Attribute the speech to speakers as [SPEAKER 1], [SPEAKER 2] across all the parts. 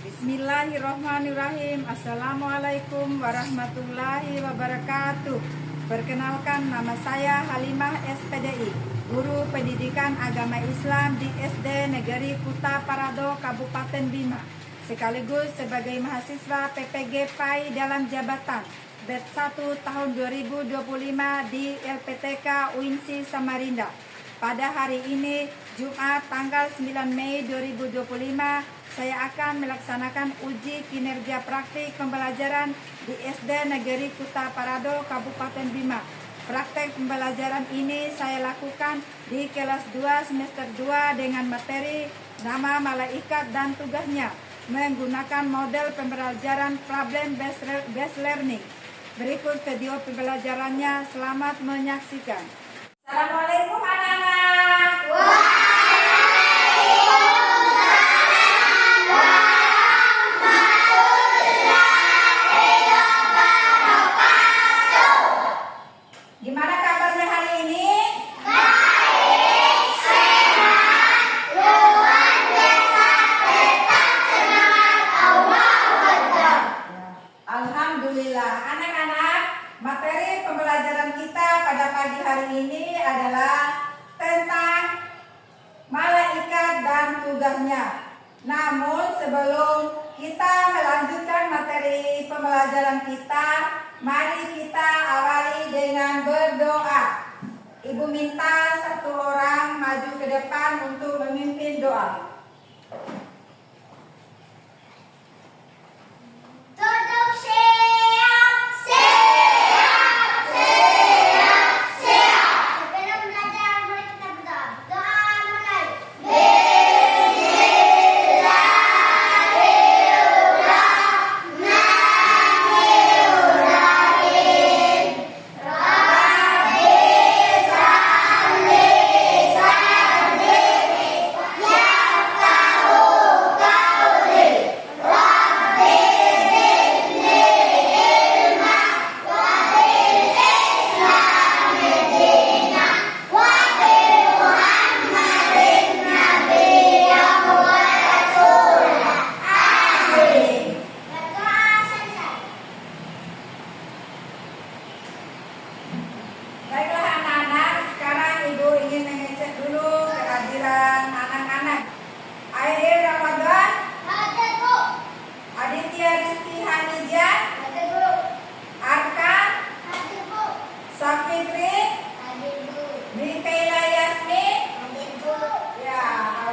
[SPEAKER 1] Bismillahirrahmanirrahim. Assalamualaikum warahmatullahi wabarakatuh. Perkenalkan, nama saya Halimah SPDI, Guru Pendidikan Agama Islam di SD Negeri Kuta Parado, Kabupaten Bima, sekaligus sebagai mahasiswa PPG PAI dalam jabatan batch 1 tahun 2025 di LPTK UINSI Samarinda. Pada hari ini, Jumat tanggal 9 Mei 2025, saya akan melaksanakan uji kinerja praktik pembelajaran di SD Negeri Kuta Parado, Kabupaten Bima. Praktek pembelajaran ini saya lakukan di kelas 2 semester 2 dengan materi nama malaikat dan tugasnya, menggunakan model pembelajaran problem based learning. Berikut video pembelajarannya, selamat menyaksikan. Assalamualaikum anak-anak. Gimana kabarnya hari ini? Baik, sehat, luar biasa, tetap semangat, Allahu Akbar. Alhamdulillah. Anak-anak, materi pembelajaran kita pada pagi hari ini adalah tentang malaikat dan tugasnya. Namun sebelum kita melanjutkan materi pembelajaran kita, mari kita awali dengan berdoa. Ibu minta satu orang maju ke depan untuk memimpin doa.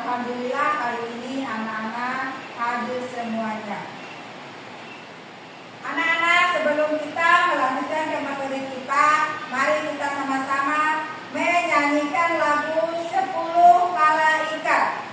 [SPEAKER 1] Alhamdulillah hari ini anak-anak hadir semuanya. Anak-anak, sebelum kita melanjutkan ke materi kita, mari kita sama-sama menyanyikan lagu 10 Malaikat.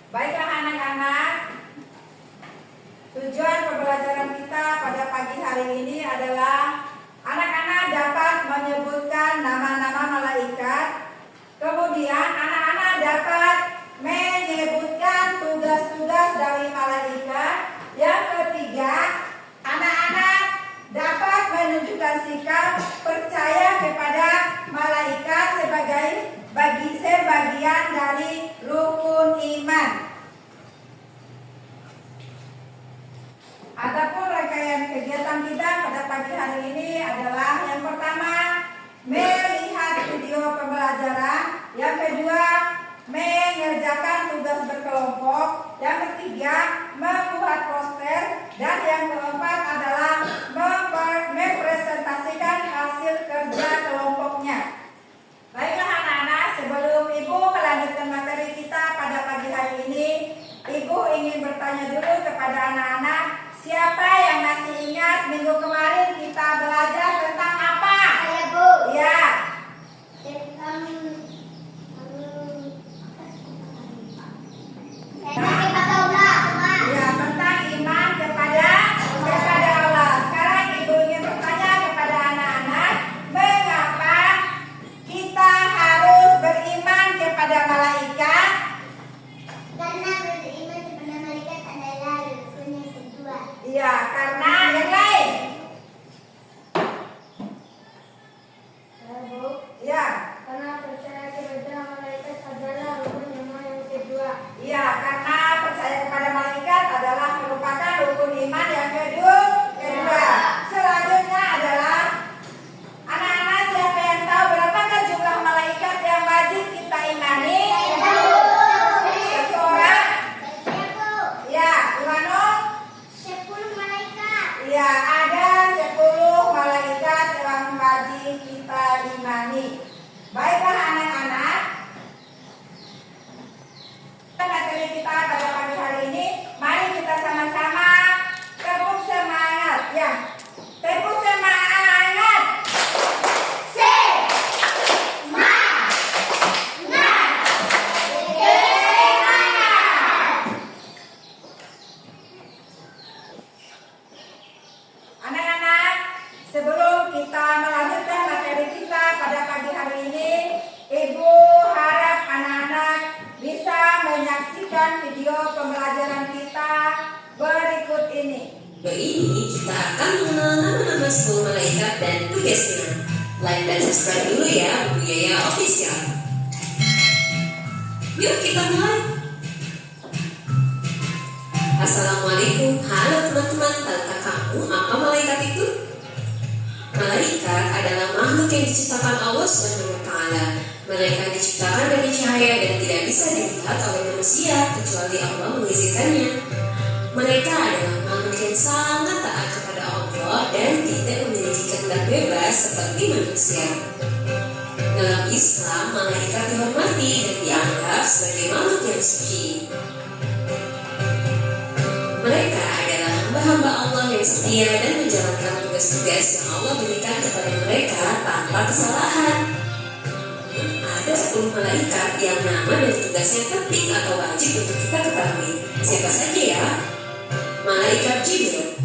[SPEAKER 1] Baiklah anak-anak, tujuan pembelajaran kita pada pagi hari ini adalah anak-anak dapat menyebutkan nama-nama malaikat. Kemudian anak-anak dapat menyebutkan tugas-tugas dari malaikat. Yang ketiga, anak-anak dapat menunjukkan sikap percaya kepada malaikat sebagai bagian bagian dari rukun iman. Adapun rangkaian kegiatan kita pada pagi hari ini adalah yang pertama, melihat video pembelajaran, yang kedua, mengerjakan tugas berkelompok, yang ketiga, membuat poster, dan yang keempat adalah mempresentasikan hasil kerja kelompoknya. Baiklah anak-anak, sebelum Ibu melanjutkan materi kita pada pagi hari ini, Ibu ingin bertanya dulu kepada anak-anak, siapa yang masih ingat minggu kemarin kita belajar tentang apa?
[SPEAKER 2] Saya, Bu.
[SPEAKER 1] Ya.
[SPEAKER 2] Tentang
[SPEAKER 1] Ya, tentang iman kepada Allah. Sekarang Ibu ingin bertanya kepada anak-anak, mengapa kita harus beriman kepada malaikat?
[SPEAKER 2] karena beriman kepada malaikat adalah rukun yang kedua.
[SPEAKER 1] Iya, karena yang lain.
[SPEAKER 2] Bu,
[SPEAKER 1] Ya,
[SPEAKER 2] karena percaya kepada malaikat adalah rukun iman yang kedua.
[SPEAKER 1] iya, karena percaya kepada malaikat adalah merupakan rukun iman yang kedua. Selanjutnya adalah anak-anak, siapa yang tahu berapakah jumlah malaikat yang wajib kita imani? Satu orang?
[SPEAKER 2] Saya, Bu.
[SPEAKER 1] Ya, gimana?
[SPEAKER 2] 10 malaikat.
[SPEAKER 1] Ya, ada 10 malaikat yang wajib kita imani. Baiklah anak-anak, materi kita pada pagi hari ini, mari kita sama-sama tepuk semangat ya. Tepuk semangat. Anak-anak, sebelum kita melanjutkan materi kita pada pagi hari ini, Ibu harap anak-anak bisa menyaksikan video pembelajaran kita berikut ini.
[SPEAKER 3] Ini kita akan mengenal nama-nama 10 malaikat dan tugasnya. Like dan subscribe dulu ya, Bu Yaya Official. Yuk kita mulai. Assalamualaikum, halo teman-teman. Tahukah kamu apa malaikat itu? Malaikat adalah makhluk yang diciptakan Allah SWT. Mereka diciptakan dari cahaya dan tidak bisa dilihat oleh manusia kecuali Allah mengizinkannya. Mereka adalah makhluk yang sangat taat kepada Allah dan tidak memiliki kehendak bebas seperti manusia. Dalam Islam, malaikat dihormati dan dianggap sebagai makhluk yang suci. Mereka adalah hamba-hamba Allah yang setia dan menjalankan tugas-tugas yang Allah berikan kepada mereka tanpa kesalahan. Ada 10 malaikat yang nama dan tugasnya penting atau wajib untuk kita ketahui. Siapa saja ya? Malaikat Jibril.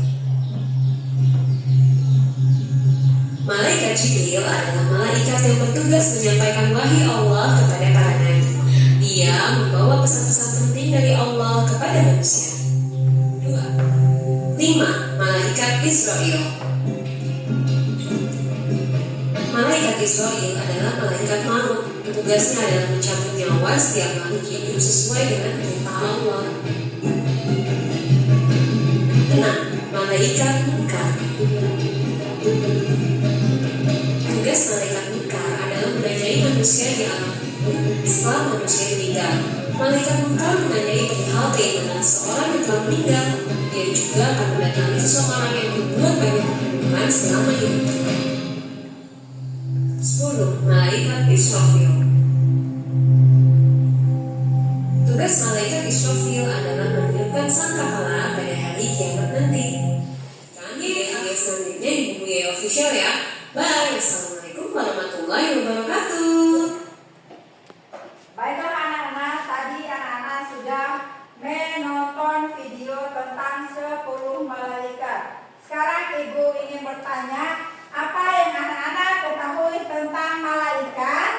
[SPEAKER 3] Malaikat Jibril adalah malaikat yang bertugas menyampaikan wahyu Allah kepada para nabi. Dia membawa pesan-pesan penting dari Allah kepada manusia. 5. Malaikat Israel. Malaikat Israel adalah malaikat maut. Tugasnya adalah mencabut nyawa setiap makhluk hidup sesuai dengan perintah Allah. 6. Malaikat Munkar. Tugas malaikat Munkar adalah menanyai manusia di alam setelah manusia meninggal. Malaikat Munkar menanyai perihal keimanan seorang yang telah meninggal. Dia juga akan mendatangi seseorang yang berbuat banyak keburukan selama hidupnya. 10. Malaikat Israfil. Tugas malaikat Israfil adalah meniupkan sangkakala pada hari kiamat nanti. Kami video selanjutnya di Bu Yaya Official ya. Bye. Assalamualaikum warahmatullahi wabarakatuh.
[SPEAKER 1] Baiklah anak-anak, tadi anak-anak sudah menonton video tentang 10 malaikat. Sekarang Ibu ingin bertanya, apa yang anak-anak ketahui tentang malaikat?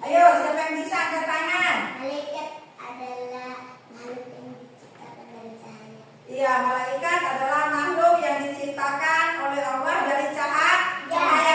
[SPEAKER 1] Ayo, siapa yang bisa angkat tangan?
[SPEAKER 2] Malaikat adalah makhluk yang diciptakan dari cahaya.
[SPEAKER 1] Iya, malaikat adalah makhluk yang diciptakan oleh Allah dari cahaya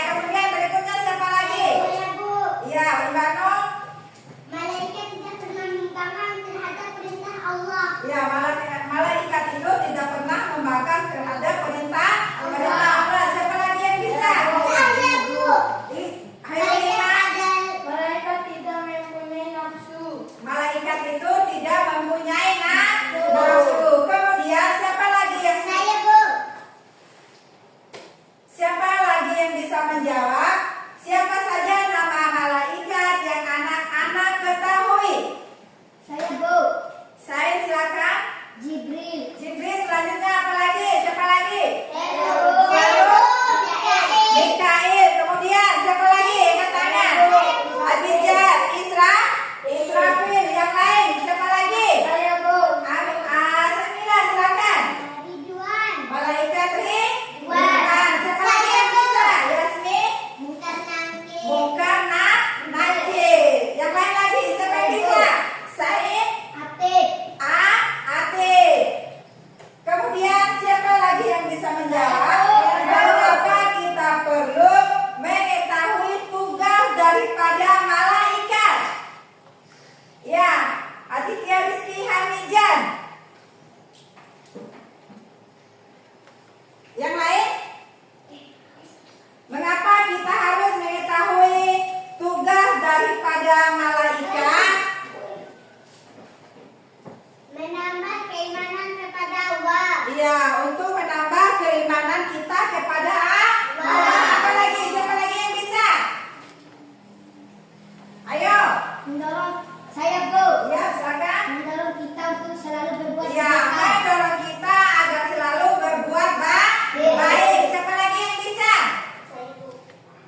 [SPEAKER 2] untuk selalu berbuat
[SPEAKER 1] Ya, mendorong kita agar selalu berbuat baik. Siapa lagi yang bisa?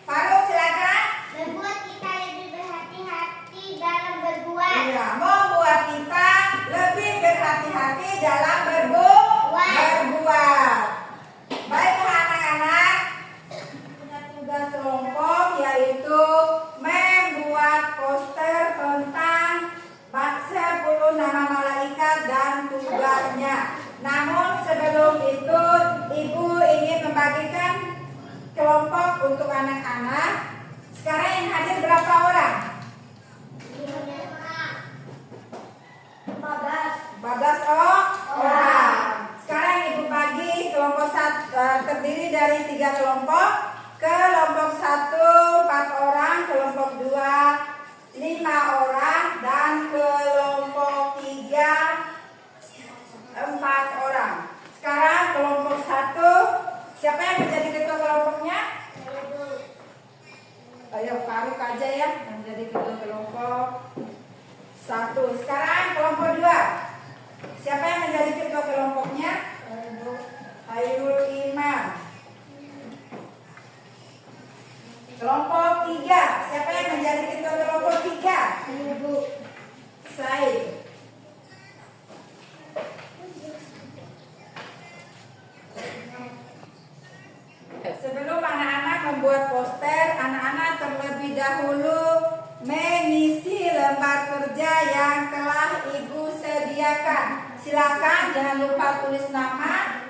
[SPEAKER 1] Faruk, silakan.
[SPEAKER 2] Membuat kita lebih berhati-hati dalam berbuat.
[SPEAKER 1] Iya, membuat kita lebih berhati-hati dalam berbuat. Baiklah anak-anak, punya tugas kelompok yaitu membuat poster tentang 10 nama malaikat dan tugasnya. Namun sebelum itu, Ibu ingin membagikan kelompok untuk anak-anak. Sekarang yang hadir berapa orang? 14 orang. Sekarang Ibu bagi kelompok terdiri dari 3 kelompok. Kelompok 1 4 orang, kelompok 2 5 orang, dan kelompok 3 4 orang. Sekarang kelompok 1, siapa yang menjadi ketua kelompoknya? Ayo Faruk aja ya yang menjadi ketua kelompok 1. Sekarang kelompok 2, siapa yang menjadi ketua kelompoknya? Hairul Iman. Kelompok 3, siapa yang menjadi ketua kelompok 3? Ibu Said. Sebelum anak-anak membuat poster, anak-anak terlebih dahulu mengisi lembar kerja yang telah Ibu sediakan. Silakan jangan lupa tulis nama,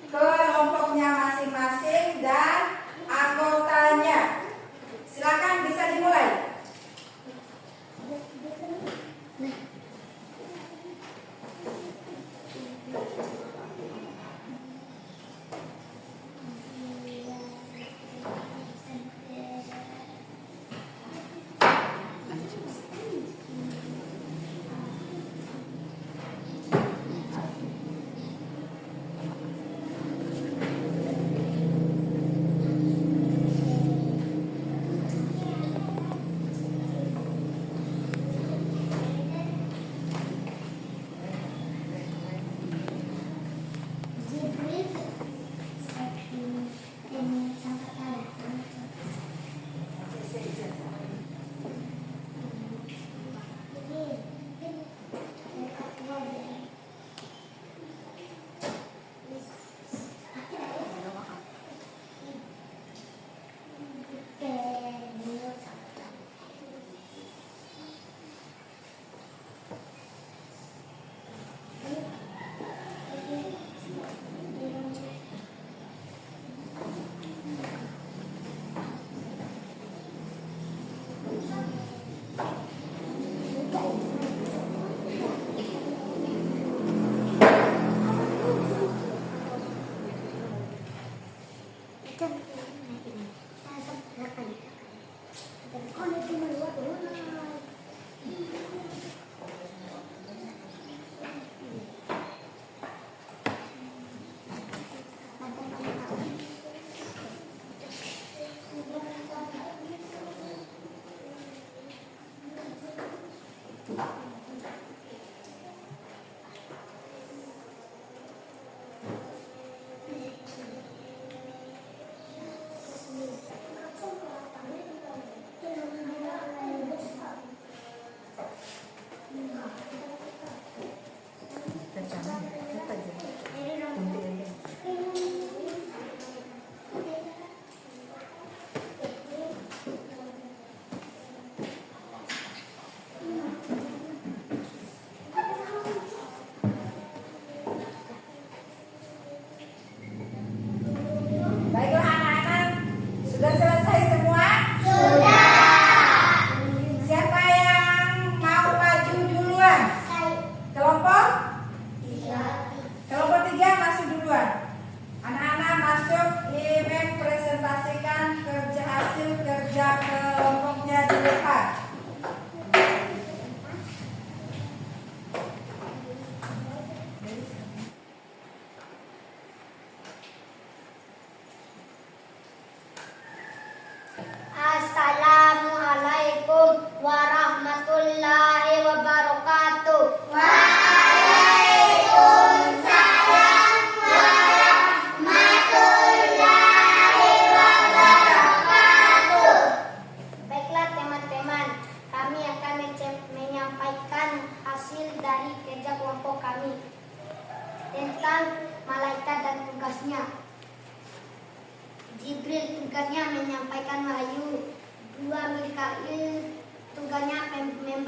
[SPEAKER 1] kelompoknya masing-masing, dan anggotanya. Silakan bisa dimulai.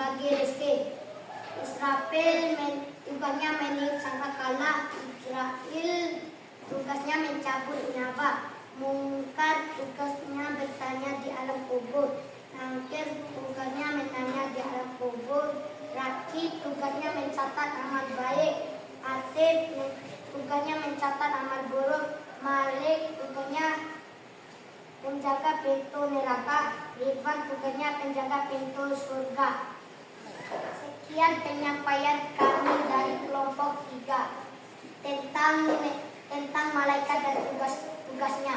[SPEAKER 2] membagi rezeki. Israfil tugasnya meniup sangkakala. Israel tugasnya mencabut nyawa. Mungkar tugasnya bertanya di alam kubur. Nangkir tugasnya bertanya di alam kubur. Rakib tugasnya mencatat amal baik. Atid tugasnya mencatat amal buruk. Malik tugasnya penjaga pintu neraka. Ridwan tugasnya penjaga pintu surga. Sekian penyampaian kami dari kelompok 3 tentang malaikat dan tugas-tugasnya.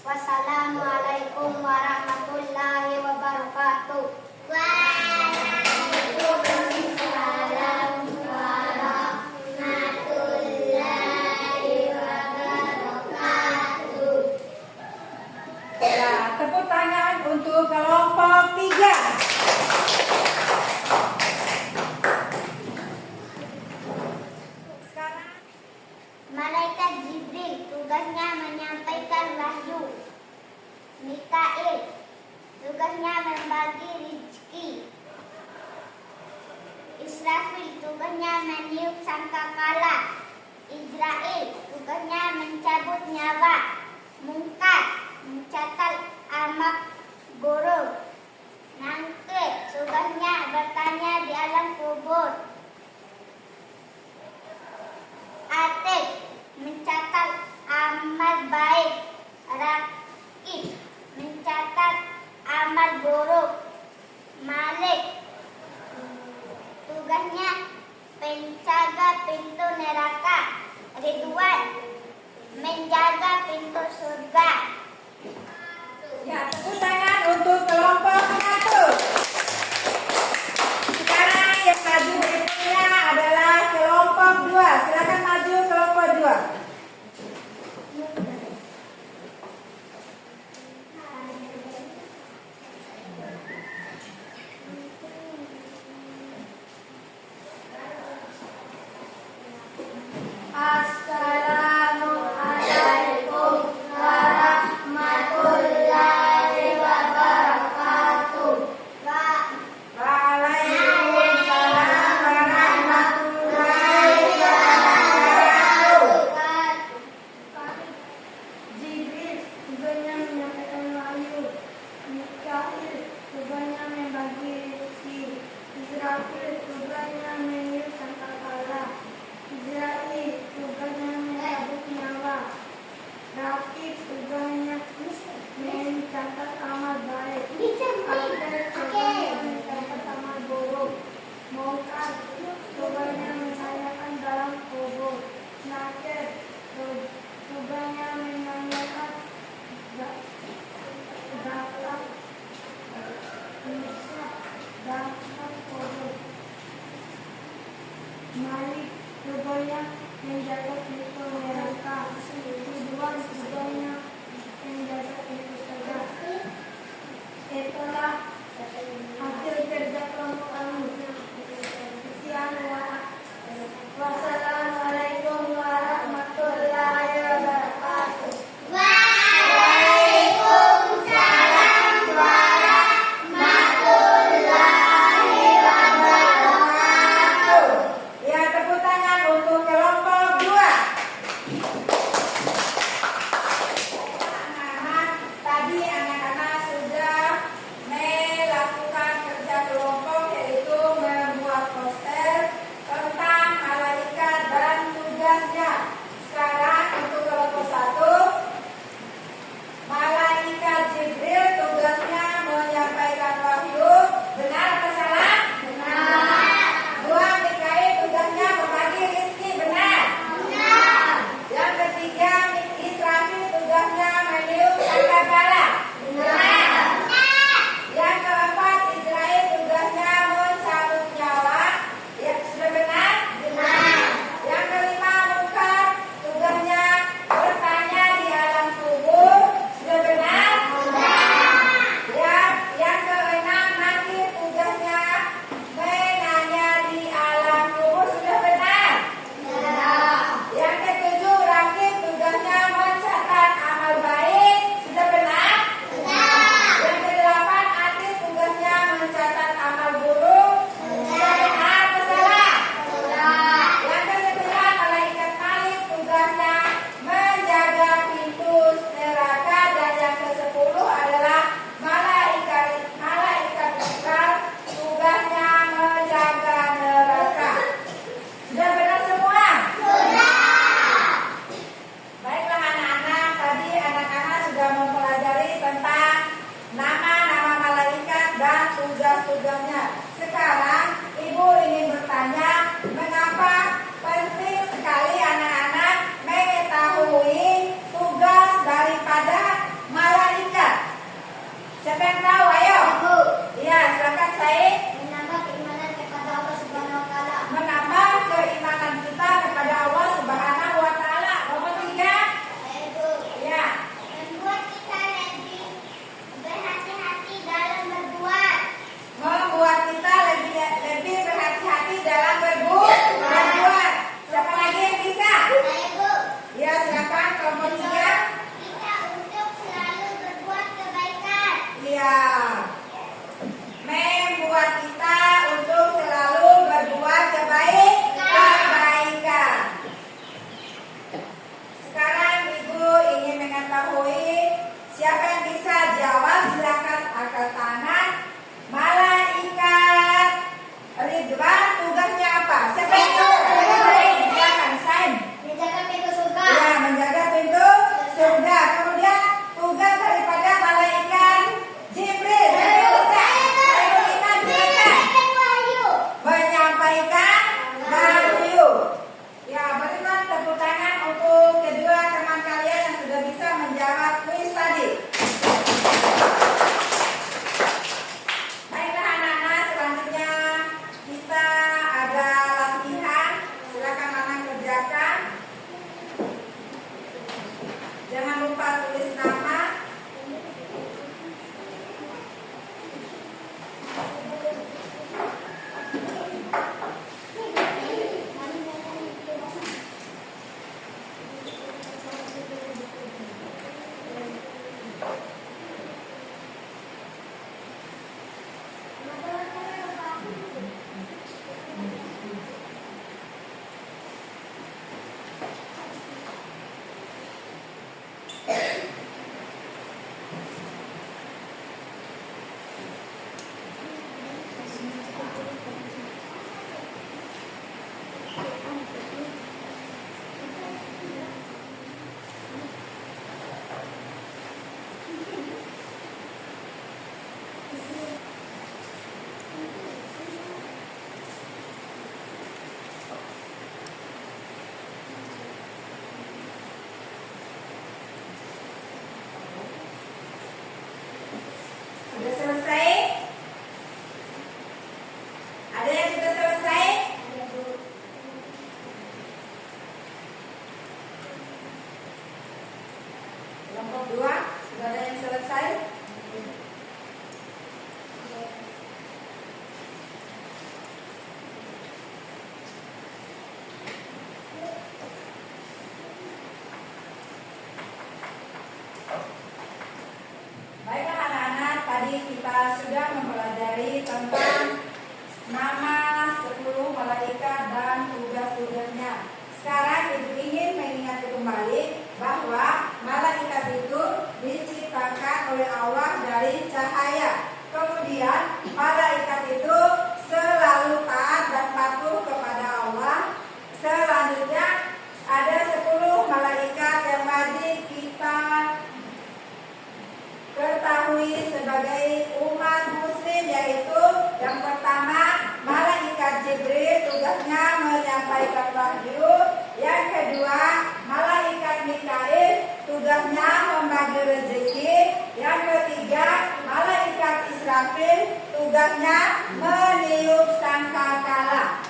[SPEAKER 2] Wassalamualaikum warahmatullahi wabarakatuh. Waalaikumsalam warahmatullahi wabarakatuh.
[SPEAKER 1] Ya, tepuk tangan untuk kelompok 3. Sekarang
[SPEAKER 2] Malaikat Jibril tugasnya menyampaikan wahyu. Mikail tugasnya membagi rezeki. Israfil tugasnya meniup sangkakala. Israel tugasnya mencabut nyawa. Mungkar mencatat amal buruk. Nangkir tugasnya bertanya di alam kubur. Atid mencatat amal baik. Rakib mencatat amal buruk. Malik tugasnya penjaga pintu neraka. Ridwan menjaga pintu surga.
[SPEAKER 1] ya, tepuk tangan untuk kelompok 1. Sekarang yang maju berikutnya adalah kelompok 2. Silakan maju kelompok 2.
[SPEAKER 2] Assalamualaikum warahmatullahi wabarakatuh.
[SPEAKER 1] Waalaikumsalam warahmatullahi wabarakatuh.
[SPEAKER 2] Jibril tugasnya menyampaikan wahyu. Mikail tugasnya membagi rezeki. Israfil tugasnya meniup sangkakala. Israel tugasnya mencabut nyawa. Rakib tugasnya mencatat amal baik. Atid tugasnya mencatat amal buruk. Mungkar tugasnya menanyakan dalam kubur. Nakir tugasnya menanyakan dalam kubur. Malik tugasnya menjaga pintu neraka. Ridwan tugasnya menjaga pintu surga. Itulah hasil kerja kelompok kami. Sekian wassalamualaikum warahmatullahi wabarakatuh. Waalaikumsalam warahmatullahi wabarakatuh.
[SPEAKER 1] Ya, tepuk tangan untuk kelompok 2. Tadi anak-anak sudah melakukan yang sudah selesai? Kelompok 2, sudah ada yang selesai? Baiklah anak-anak, tadi kita sudah mempelajari tentang nama 10 malaikat dan tugas-tugasnya. Sekarang ibu ingin mengingatkan kembali bahwa malaikat itu diciptakan oleh Allah dari cahaya. Kemudian malaikat itu selalu taat dan patuh kepada Allah. Selanjutnya ada 10 malaikat yang wajib kita ketahui sebagai umat muslim, yaitu yang pertama malaikat Jibril, tugasnya menyampaikan wahyu. Yang kedua malaikat Mikail, tugasnya membagi rezeki. Yang ketiga malaikat Israfil, tugasnya meniup sangkakala.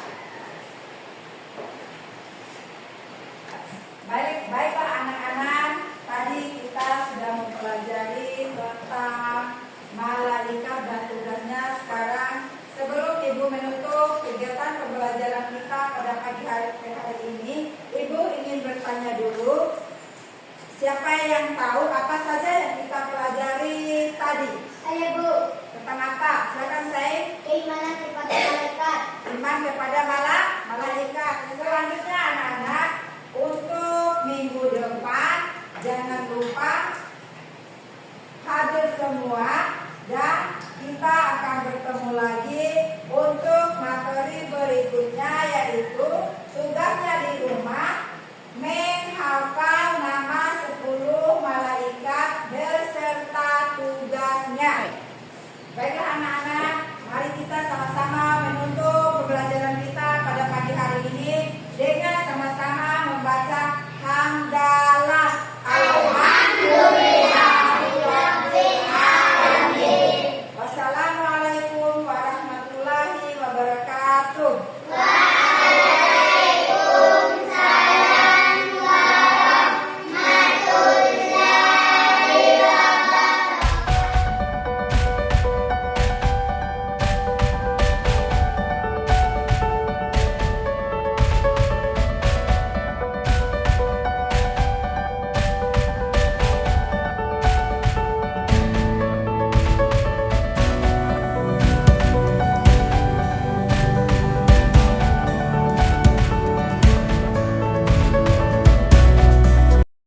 [SPEAKER 1] Baiklah anak-anak, tadi kita sudah mempelajari tentang malaikat dan tugasnya. Sekarang sebelum ibu menutup kegiatan pembelajaran kita pada pagi hari ini, ibu ingin bertanya dulu, siapa yang tahu apa saja yang kita pelajari tadi?
[SPEAKER 2] Saya Bu.